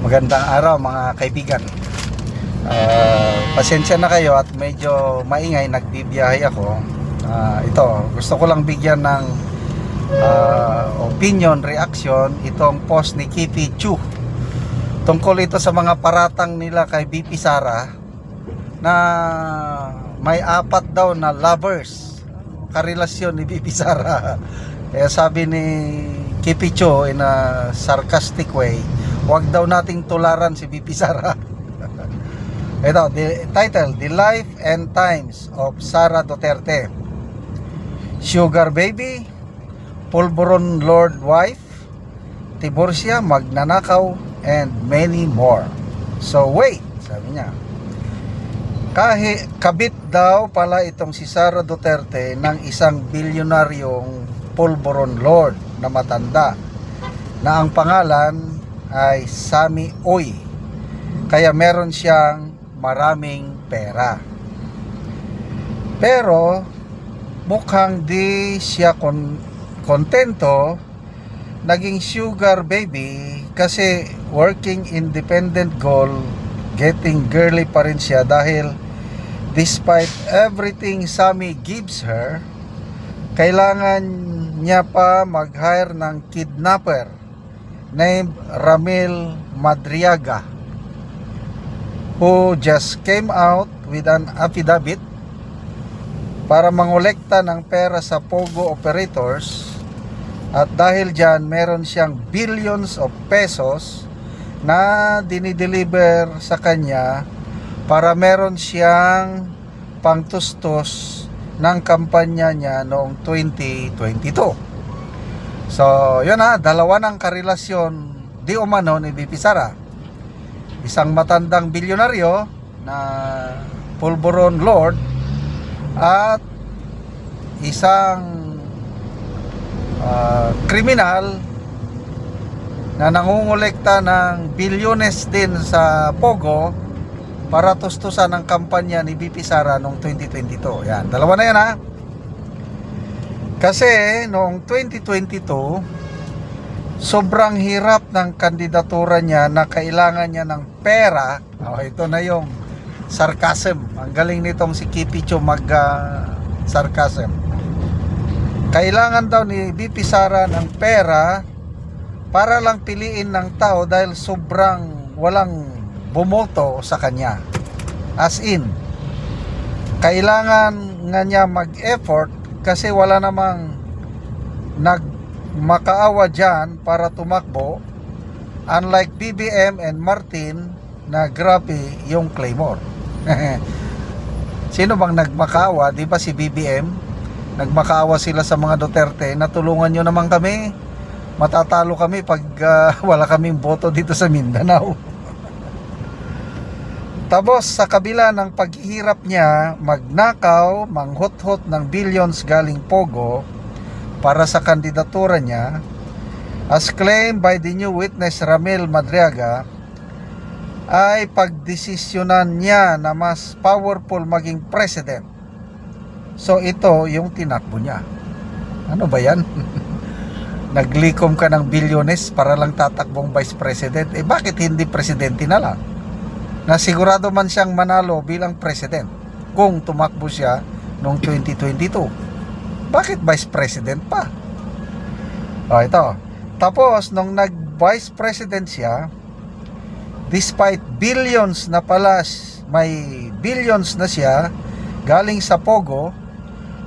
Magandang araw mga kaibigan. Pasensya na kayo at medyo maingay, nagbibiyahe ako. Ito, gusto ko lang bigyan ng opinion, reaction itong post ni Kitty Chu. Tungkol ito sa mga paratang nila kay BP Sara na may 4 daw na lovers, karelasyon ni BP Sara. Kaya sabi ni Kitty Chu in a sarcastic way, wag daw nating tularan si BP Sara. Ito, the title, The Life and Times of Sara Duterte. Sugar Baby, Pulburon Lord Wife, Tiburcia, Magnanakaw, and many more. So wait, sabi niya. Kahit kabit daw pala itong si Sara Duterte ng isang bilyonaryong Pulburon Lord na matanda na ang pangalan ay Sammy Oy. Kaya meron siyang maraming pera. Pero mukhang di siya kontento naging sugar baby kasi working independent goal, getting girly pa rin siya dahil despite everything Sammy gives her, kailangan niya pa mag-hire ng kidnapper named Ramil Madriaga, who just came out with an affidavit para mangolekta ng pera sa Pogo operators. At dahil dyan, meron siyang billions of pesos na dinideliver sa kanya para meron siyang pangtustos ng kampanya niya noong 2022. So, yun dalawa ng karelasyon di umano ni BP Sara. Isang matandang bilyonaryo na Pulburon Lord at isang kriminal na nangungulekta ng bilyones din sa Pogo para tustusan ang kampanya ni BP Sara noong 2022. Yan, dalawa na yan Kasi noong 2022, sobrang hirap ng kandidatura niya na kailangan niya ng pera. Ito na yung sarcasm. Ang galing nitong si Kitty Chu sarcasm. Kailangan daw ni BP Sara ng pera para lang piliin ng tao dahil sobrang walang bumoto sa kanya. As in, kailangan nga niya mag-effort kasi wala namang makaawa dyan para tumakbo, unlike BBM and Martin na grabe yung Claymore. Sino bang nagmakaawa? Di ba si BBM? Nagmakaawa sila sa mga Duterte na tulungan nyo naman kami, matatalo kami pag wala kaming boto dito sa Mindanao. Tapos sa kabila ng paghihirap niya magnakaw, manghuthot ng billions galing Pogo para sa kandidatura niya, as claimed by the new witness Ramil Madriaga, ay pagdesisyonan niya na mas powerful maging president. So ito yung tinakbo niya. Ano ba yan? Naglikom ka ng bilyones para lang tatakbong vice president. Bakit hindi presidente na lang? Na sigurado man siyang manalo bilang president kung tumakbo siya noong 2022. Bakit vice president pa? Ito. Tapos nung nag-vice president siya, despite billions na pala, may billions na siya galing sa Pogo,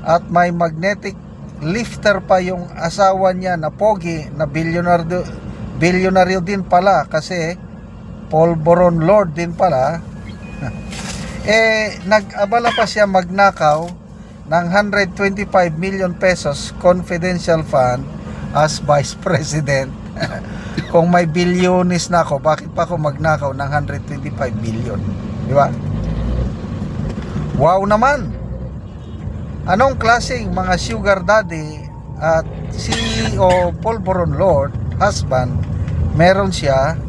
at may magnetic lifter pa yung asawa niya na pogi na bilyonaryo din pala kasi Pulburon Lord din pala. Nag-abala pa siya magnakaw ng 125 million pesos confidential fund as vice president. Kung may bilyones na ako, bakit pa ako magnakaw ng 125 million? Di ba? Wow naman! Anong klaseng mga sugar daddy at CEO Pulburon Lord, husband, meron siya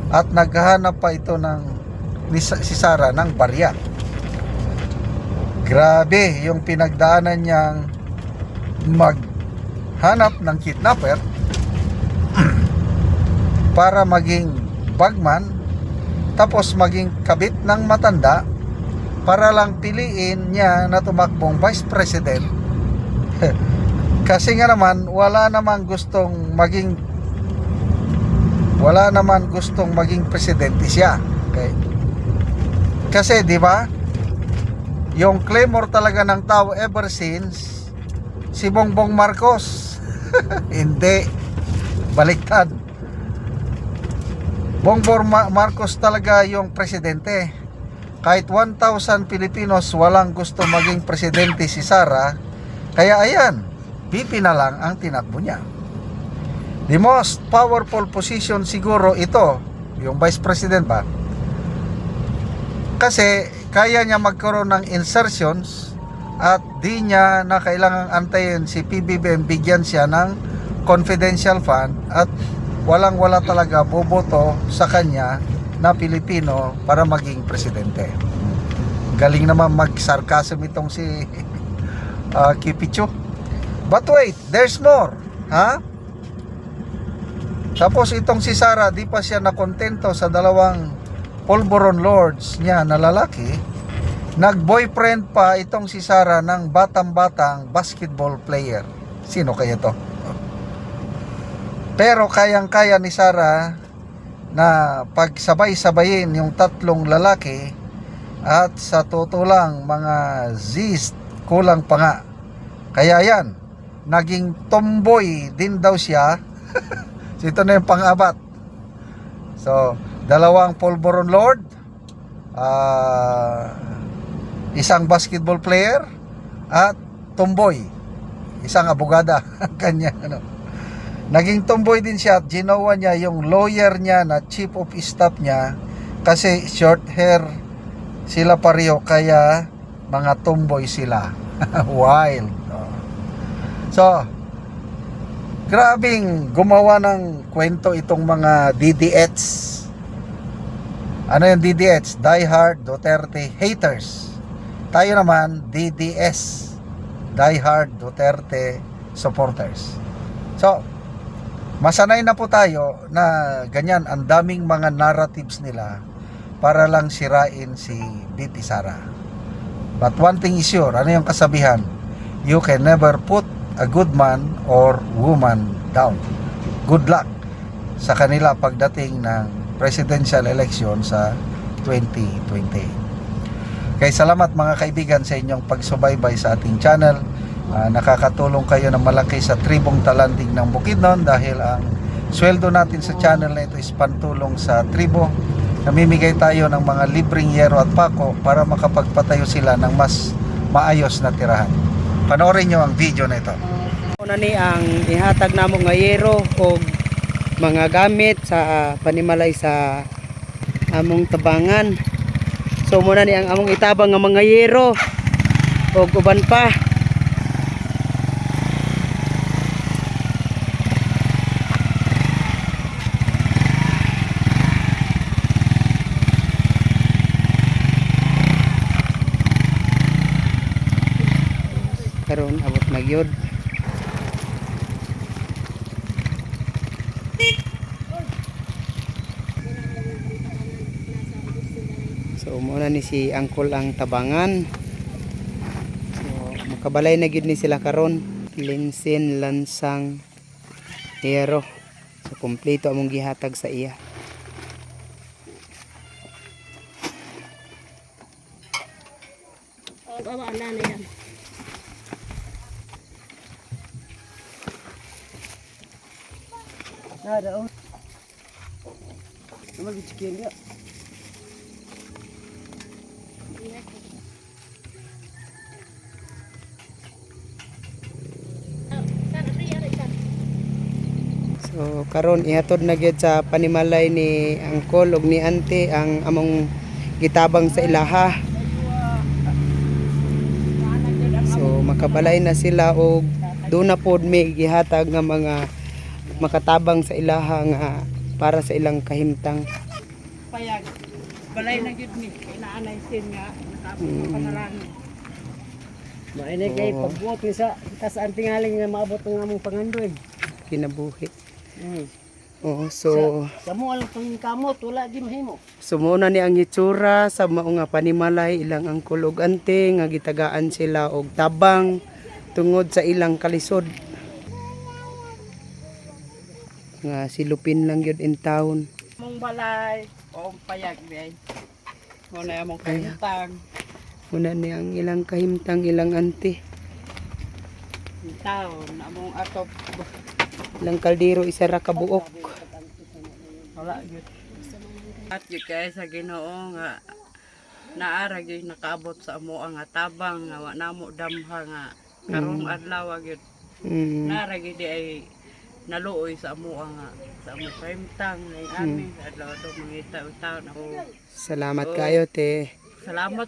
at naghahanap pa ito si Sara ng barya. Grabe yung pinagdaanan niyang maghanap ng kidnapper para maging bagman tapos maging kabit ng matanda para lang piliin niya na tumakbong vice president. Kasi nga naman wala naman gustong maging presidente siya. Okay? Kasi di ba? Yung clamor talaga ng tao ever since si Bongbong Marcos. Hindi, baliktad. Bongbong Marcos talaga yung presidente. Kahit 1,000 Pilipinos walang gusto maging presidente si Sara, kaya ayan, VP na lang ang tinakbo niya. The most powerful position siguro ito, yung vice president ba? Kasi kaya niya magkaroon ng insertions at di niya na kailangang antayin si PBBM, bigyan siya ng confidential fund at walang-wala talaga boboto sa kanya na Pilipino para maging presidente. Galing naman mag-sarcasm itong si Kipicho. But wait, there's more. Ha? Tapos itong si Sara, di pa siya nakontento sa dalawang Polvoron Lords niya na lalaki. Nag-boyfriend pa itong si Sara ng batang-batang basketball player. Sino kaya to? Pero kayang-kaya ni Sara na pagsabay-sabayin yung tatlong lalaki at sa totoo lang mga Z's kulang pa nga. Kaya yan, naging tomboy din daw siya. So ito na yung pang-apat. So, dalawang Polvoron Lord, isang basketball player, at tomboy, isang abogada. Kanya, ano. Naging tomboy din siya at ginawa niya yung lawyer niya na chief of staff niya kasi short hair sila pareho kaya mga tomboy sila. Wild. So, grabing gumawa ng kwento itong mga DDH. Ano yung DDH? Die Hard Duterte Haters. Tayo naman, DDS. Die Hard Duterte Supporters. So, masanay na po tayo na ganyan ang daming mga narratives nila para lang sirain si VP Sara. But one thing is sure, ano yung kasabihan? You can never put a good man or woman down. Good luck sa kanila pagdating ng presidential election sa 2020. Kaya salamat mga kaibigan sa inyong pagsubaybay sa ating channel. Nakakatulong kayo ng malaki sa tribong talandig ng Bukidnon dahil ang sweldo natin sa channel na ito is pantulong sa tribo. Namimigay tayo ng mga libreng yero at pako para makapagpatayo sila ng mas maayos na tirahan. Panoorin nyo ang video na ito. Una ni ang ihatag namo nga yero o mga gamit sa panimalay sa among tabangan. So muna ni ang among itabang nga mga yero o uban pa. Karon abot na gyud. So muna ni si Angkol ang tabangan. So makabalay na gyud ni sila karon. Linsin, lansang, yero. So kompleto among gihatag sa iya. Baba na yan. Ada oh. Nama bikin dia. So karon ihatod na gyud sa panimalay ni Angkol ug ni Ante ang among gitabang sa ilaha. So makabalay na sila og doon na pod may gihatag nga mga makatabang sa ilaha nga para sa ilang kahimtang. Payag. Balay na gyud ni inaanay sin nga natapos ang panalangin. Maine kay pagbuot ni sa tas ang tingaling nga maabot ng among pangandoy. Kinabuhi. Oh, so Sa mo lang pang kamot, wala di mahimo. sumuna ni ang itsura sa mao nga panimalay ilang ang kulog-ante nga gitagaan sila og tabang tungod sa ilang kalisod. Nga silupin lang yun in town. Mong balay, o payag biyay. Muna yung mong kayutang. Muna ni ang ilang kahimtang ilang ante. Taon, among atop. Ilang kaldero isa ra ka buok. Wala yun. At yun kaya sa Ginoo nga naara gyud nakaabot sa amo nga tabang nga wa namo damha nga karong adlaw gyud Mm. naara gyud di ay naluoy sa amo nga sa amo kaimtang ngay ami adlaw to mangita taon ako. Salamat kayo te. Salamat